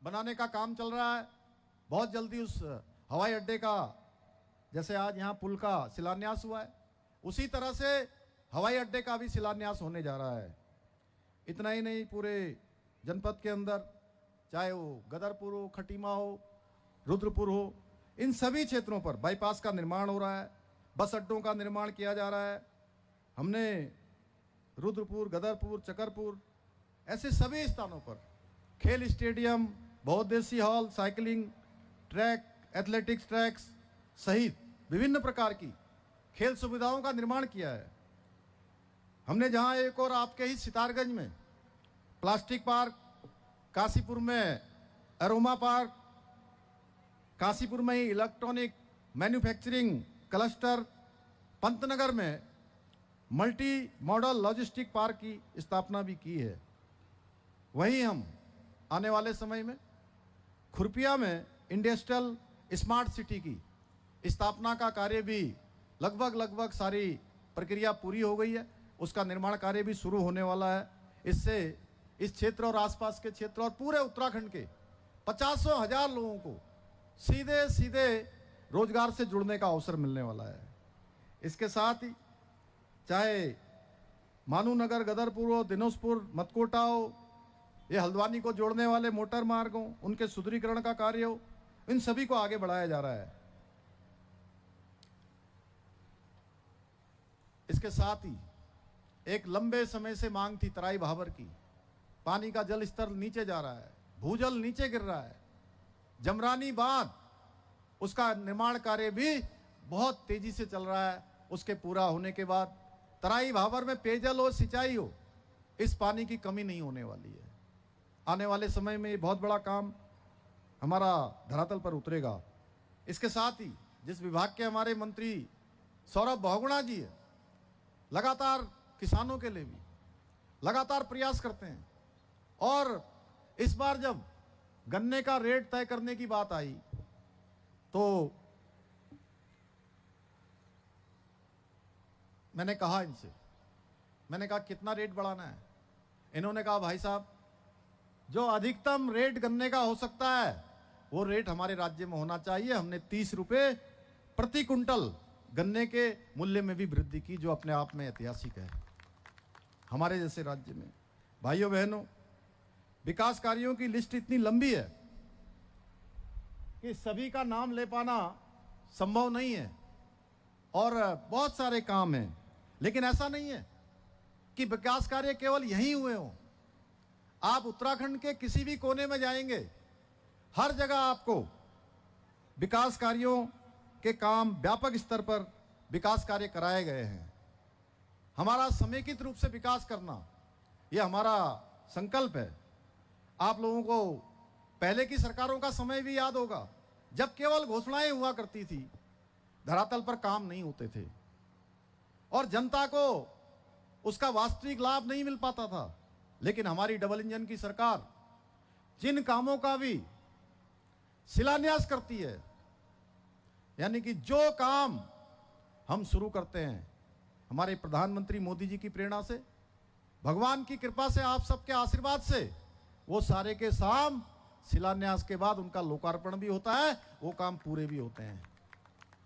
बनाने का काम चल रहा है। बहुत जल्दी उस हवाई अड्डे का, जैसे आज यहाँ पुल का शिलान्यास हुआ है, उसी तरह से हवाई अड्डे का भी शिलान्यास होने जा रहा है। इतना ही नहीं, पूरे जनपद के अंदर चाहे वो गदरपुर हो, खटीमा हो, रुद्रपुर हो, इन सभी क्षेत्रों पर बाईपास का निर्माण हो रहा है, बस अड्डों का निर्माण किया जा रहा है। हमने रुद्रपुर, गदरपुर, चकरपुर ऐसे सभी स्थानों पर खेल स्टेडियम, बहुउद्देशीय hall, cycling track, athletics tracks सहित विभिन्न प्रकार की खेल सुविधाओं का निर्माण किया है। हमने जहां एक और आपके ही सितारगंज में प्लास्टिक पार्क, काशीपुर में अरोमा पार्क, काशीपुर में ही इलेक्ट्रॉनिक मैन्युफैक्चरिंग क्लस्टर, पंतनगर में मल्टी मॉडल लॉजिस्टिक पार्क की स्थापना भी की है। वहीं हम आने वाले समय में खुरपिया में इंडस्ट्रियल स्मार्ट सिटी की स्थापना का कार्य भी लगभग सारी प्रक्रिया पूरी हो गई है, उसका निर्माण कार्य भी शुरू होने वाला है। इससे इस क्षेत्र और आसपास के क्षेत्र और पूरे उत्तराखंड के 50,000 लोगों को सीधे सीधे रोजगार से जुड़ने का अवसर मिलने वाला है। इसके साथ ही चाहे मानूनगर, गदरपुर हो, दिनोसपुर, मतकोटा हो, ये हल्द्वानी को जोड़ने वाले मोटर मार्ग हो, उनके सुदृढ़ीकरण का कार्य हो, इन सभी को आगे बढ़ाया जा रहा है। इसके साथ ही एक लंबे समय से मांग थी तराई भाबर की, पानी का जल स्तर नीचे जा रहा है, भूजल नीचे गिर रहा है। जमरानी बांध, उसका निर्माण कार्य भी बहुत तेजी से चल रहा है। उसके पूरा होने के बाद तराई भाबर में पेयजल हो, सिंचाई हो, इस पानी की कमी नहीं होने वाली है। आने वाले समय में ये बहुत बड़ा काम हमारा धरातल पर उतरेगा। इसके साथ ही जिस विभाग के हमारे मंत्री सौरभ बहुगुणा जी है, लगातार किसानों के लिए भी लगातार प्रयास करते हैं। और इस बार जब गन्ने का रेट तय करने की बात आई तो मैंने कहा इनसे, मैंने कहा कितना रेट बढ़ाना है। इन्होंने कहा भाई साहब, जो अधिकतम रेट गन्ने का हो सकता है वो रेट हमारे राज्य में होना चाहिए। हमने 30 रुपये प्रति कुंटल गन्ने के मूल्य में भी वृद्धि की, जो अपने आप में ऐतिहासिक है हमारे जैसे राज्य में। भाइयों बहनों, विकास कार्यों की लिस्ट इतनी लंबी है कि सभी का नाम ले पाना संभव नहीं है और बहुत सारे काम हैं। लेकिन ऐसा नहीं है कि विकास कार्य केवल यहीं हुए हों। आप उत्तराखंड के किसी भी कोने में जाएंगे, हर जगह आपको विकास कार्यों के काम व्यापक स्तर पर विकास कार्य कराए गए हैं। हमारा समेकित रूप से विकास करना, यह हमारा संकल्प है। आप लोगों को पहले की सरकारों का समय भी याद होगा, जब केवल घोषणाएं हुआ करती थी, धरातल पर काम नहीं होते थे और जनता को उसका वास्तविक लाभ नहीं मिल पाता था। लेकिन हमारी डबल इंजन की सरकार जिन कामों का भी शिलान्यास करती है, यानी कि जो काम हम शुरू करते हैं, हमारे प्रधानमंत्री मोदी जी की प्रेरणा से, भगवान की कृपा से, आप सबके आशीर्वाद से, वो सारे के साम शिलान्यास के बाद उनका लोकार्पण भी होता है, वो काम पूरे भी होते हैं।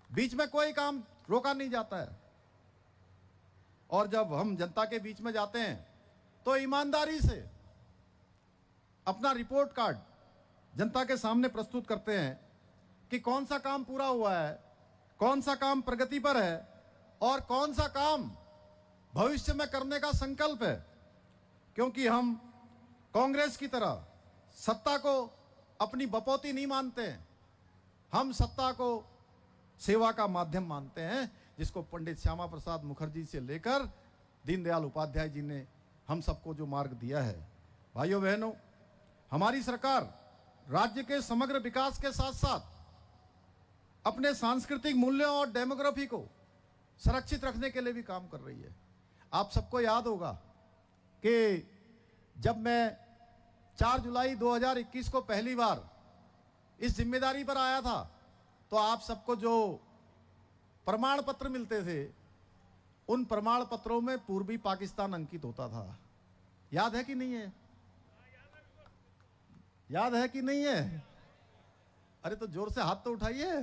बीच में कोई काम रोका नहीं जाता है। और जब हम जनता के बीच में जाते हैं तो ईमानदारी से अपना रिपोर्ट कार्ड जनता के सामने प्रस्तुत करते हैं कि कौन सा काम पूरा हुआ है, कौन सा काम प्रगति पर है और कौन सा काम भविष्य में करने का संकल्प है। क्योंकि हम कांग्रेस की तरह सत्ता को अपनी बपौती नहीं मानते हैं, हम सत्ता को सेवा का माध्यम मानते हैं, जिसको पंडित श्यामा प्रसाद मुखर्जी से लेकर दीनदयाल उपाध्याय जी ने हम सबको जो मार्ग दिया है। भाइयों बहनों, हमारी सरकार राज्य के समग्र विकास के साथ साथ अपने सांस्कृतिक मूल्यों और डेमोग्राफी को संरक्षित रखने के लिए भी काम कर रही है। आप सबको याद होगा कि जब मैं 4 जुलाई 2021 को पहली बार इस जिम्मेदारी पर आया था, तो आप सबको जो प्रमाण पत्र मिलते थे, उन प्रमाण पत्रों में पूर्वी पाकिस्तान अंकित होता था। याद है कि नहीं है? याद है कि नहीं है? अरे तो जोर से हाथ तो उठाइए।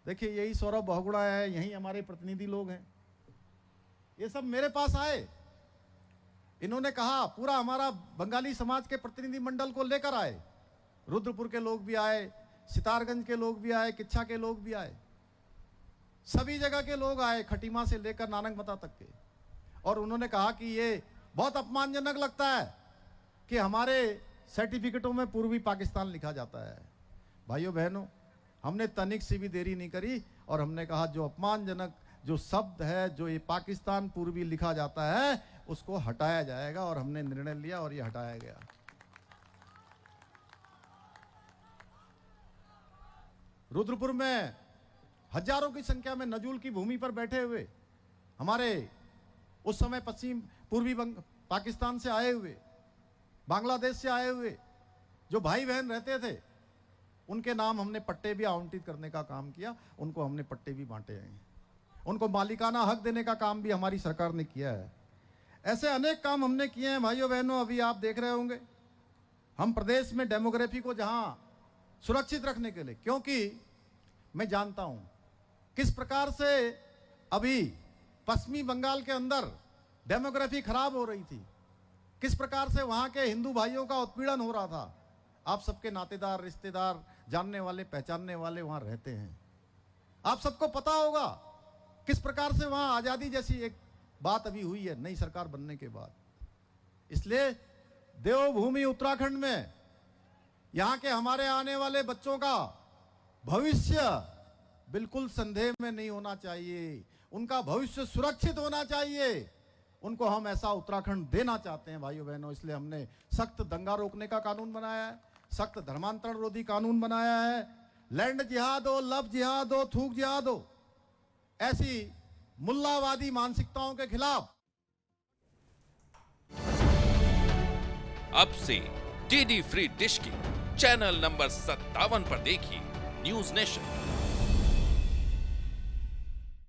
देखिए यही सौरभ बहुगुणा है, यही हमारे प्रतिनिधि लोग हैं। ये सब मेरे पास आए, इन्होंने कहा, पूरा हमारा बंगाली समाज के प्रतिनिधि मंडल को लेकर आए। रुद्रपुर के लोग भी आए, सितारगंज के लोग भी आए, किच्छा के लोग भी आए, सभी जगह के लोग आए, खटीमा से लेकर नानकमता तक के। और उन्होंने कहा कि ये बहुत अपमानजनक लगता है कि हमारे सर्टिफिकेटों में पूर्वी पाकिस्तान लिखा जाता है। भाइयों बहनों, हमने तनिक सी भी देरी नहीं करी और हमने कहा जो अपमानजनक जो शब्द है, जो ये पाकिस्तान पूर्वी लिखा जाता है, उसको हटाया जाएगा। और हमने निर्णय लिया और ये हटाया गया। रुद्रपुर में हजारों की संख्या में नजूल की भूमि पर बैठे हुए हमारे उस समय पश्चिम पूर्वी पाकिस्तान से आए हुए, बांग्लादेश से आए हुए जो भाई बहन रहते थे, उनके नाम हमने पट्टे भी आवंटित करने का काम किया। उनको हमने पट्टे भी बांटे हैं, उनको मालिकाना हक देने का काम भी हमारी सरकार ने किया है। ऐसे अनेक काम हमने किए हैं। भाइयों बहनों, अभी आप देख रहे होंगे हम प्रदेश में डेमोग्राफी को जहां सुरक्षित रखने के लिए, क्योंकि मैं जानता हूं किस प्रकार से अभी पश्चिमी बंगाल के अंदर डेमोग्राफी खराब हो रही थी, किस प्रकार से वहां के हिंदू भाइयों का उत्पीड़न हो रहा था। आप सबके नातेदार, रिश्तेदार, जानने वाले, पहचानने वाले वहां रहते हैं। आप सबको पता होगा किस प्रकार से वहां आजादी जैसी एक बात अभी हुई है नई सरकार बनने के बाद। इसलिए देवभूमि उत्तराखंड में यहां के हमारे आने वाले बच्चों का भविष्य बिल्कुल संदेह में नहीं होना चाहिए, उनका भविष्य सुरक्षित होना चाहिए। उनको हम ऐसा उत्तराखंड देना चाहते हैं भाइयों बहनों। इसलिए हमने सख्त दंगा रोकने का कानून बनाया है, सख्त धर्मांतरण रोधी कानून बनाया है। लैंड जिहाद हो, लव जिहाद हो, थूक जिहाद हो, ऐसी मुल्लावादी मानसिकताओं के खिलाफ अब से डीडी फ्री डिश की चैनल नंबर 57 पर देखिए न्यूज नेशन।